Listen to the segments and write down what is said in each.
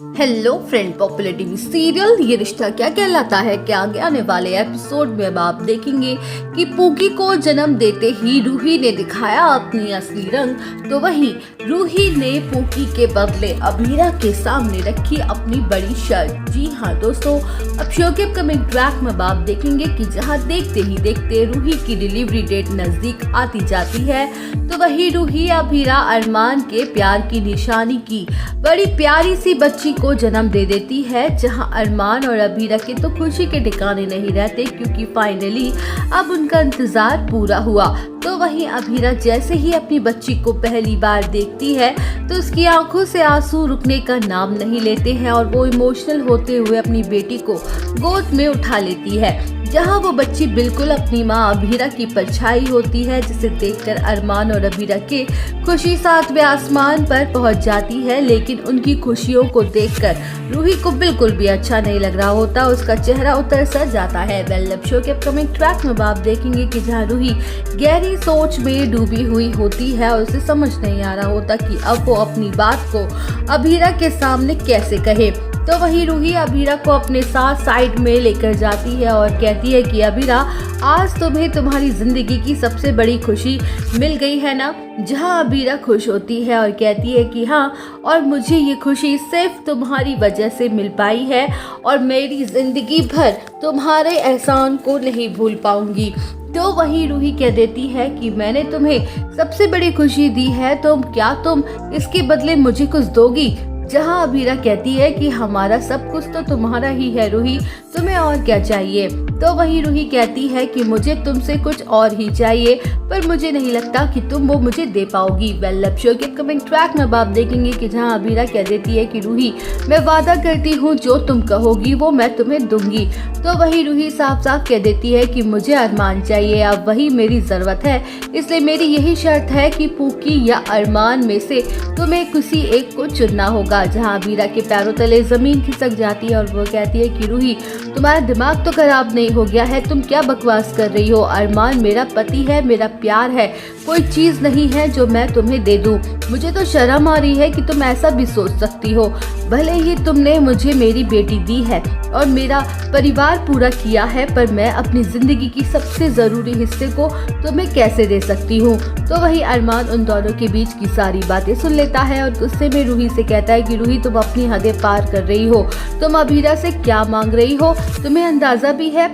Hello friend, popular TV serial ये रिश्ता क्या कहलाता है के आगे आने वाले एपिसोड में अब आप देखेंगे कि पूकी को जन्म देते ही रूही ने दिखाया अपनी असली रंग, तो वहीं रूही ने पूकी के बदले अभीरा के सामने रखी अपनी बड़ी शर्त। जी हाँ दोस्तों, अब शो के अपकमिंग ट्रैक में आप देखेंगे कि जहाँ देखते ही देखते रूही की डिलीवरी डेट नजदीक आती जाती है, तो वही रूही अभीरा अरमान के प्यार की निशानी की बड़ी प्यारी सी बच्ची को जन्म दे देती है। जहां अरमान और अभीरा के तो खुशी के ठिकाने नहीं रहते, क्योंकि फाइनली अब उनका इंतजार पूरा हुआ। तो वहीं अभीरा जैसे ही अपनी बच्ची को पहली बार देखती है तो उसकी आंखों से आंसू रुकने का नाम नहीं लेते हैं और वो इमोशनल होते हुए अपनी बेटी को गोद में उठा लेती है। जहां वो बच्ची बिल्कुल अपनी मां अभीरा की परछाई होती है, जिसे देखकर अरमान और अभीरा के खुशी 7वें आसमान पर पहुंच जाती है। लेकिन उनकी खुशियों को देखकर रूही को बिल्कुल भी अच्छा नहीं लग रहा होता, उसका चेहरा उतर सा जाता है। वेल शो के अपकमिंग ट्रैक में आप देखेंगे कि जहां रूही गहरी सोच में डूबी हुई होती है और उसे समझ नहीं आ रहा होता कि अब वो अपनी बात को अभीरा के सामने कैसे कहे। तो वही रूही अभीरा को अपने साथ साइड में लेकर जाती है और कहती है कि अभीरा, आज तुम्हें तुम्हारी जिंदगी की सबसे बड़ी खुशी मिल गई है ना। जहां अभीरा खुश होती है और कहती है कि हाँ, और मुझे ये खुशी सिर्फ तुम्हारी वजह से मिल पाई है और मेरी जिंदगी भर तुम्हारे एहसान को नहीं भूल पाऊंगी। तो वही रूही कह देती है कि मैंने तुम्हें सबसे बड़ी खुशी दी है, तो क्या तुम इसके बदले मुझे कुछ दोगी। जहां अभीरा कहती है कि हमारा सब कुछ तो तुम्हारा ही है रूही, तुम्हें और क्या चाहिए। तो वही रूही कहती है कि मुझे तुमसे कुछ और ही चाहिए, पर मुझे नहीं लगता कि तुम वो मुझे दे पाओगी। वेल शो के अपकमिंग ट्रैक में आप देखेंगे कि जहां अभीरा कह देती है कि रूही, मैं वादा करती हूँ जो तुम कहोगी वो मैं तुम्हें दूंगी। तो वही रूही साफ साफ कह देती है कि मुझे अरमान चाहिए, अब वही मेरी जरूरत है, इसलिए मेरी यही शर्त है कि पूकी या अरमान में से तुम्हें किसी एक को चुनना होगा। जहां अभीरा के पैरों तले जमीन खिसक जाती है और वो कहती है कि रूही, तुम्हारा दिमाग तो खराब नहीं हो गया है, तुम क्या बकवास कर रही हो। अरमान मेरा पति है, मेरा प्यार है, कोई चीज नहीं है जो मैं तुम्हें दे दूं। मुझे तो शर्म आ रही है कि तुम ऐसा भी सोच सकती हो। भले ही तुमने मुझे मेरी बेटी दी है और मेरा परिवार पूरा किया है, पर मैं अपनी जिंदगी की सबसे जरूरी हिस्से को तुम्हें कैसे दे सकती हूँ। तो वही अरमान उन दोनों के बीच की सारी बातें सुन लेता है और गुस्से में रूही से कहता है कि रूही, तुम अपनी हदें पार कर रही हो, तुम अभीरा से क्या मांग रही हो, तुम्हें अंदाजा भी है।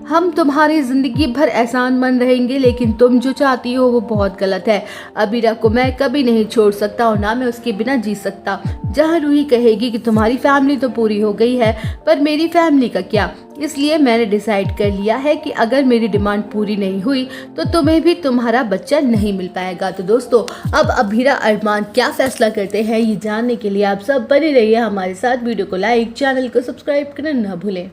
हम तुम्हारी जिंदगी भर एहसानमंद रहेंगे, लेकिन तुम जो चाहती हो वो बहुत गलत है। अभीरा को मैं कभी नहीं छोड़ सकता और ना मैं उसके बिना जी सकता। जहाँ रूही कहेगी कि तुम्हारी फैमिली तो पूरी हो गई है, पर मेरी फैमिली का क्या। इसलिए मैंने डिसाइड कर लिया है कि अगर मेरी डिमांड पूरी नहीं हुई तो तुम्हें भी तुम्हारा बच्चा नहीं मिल पाएगा। तो दोस्तों, अब अभीरा अरमान क्या फैसला करते हैं ये जानने के लिए आप सब बने रहिए हमारे साथ। वीडियो को लाइक, चैनल को सब्सक्राइब करना न भूलें।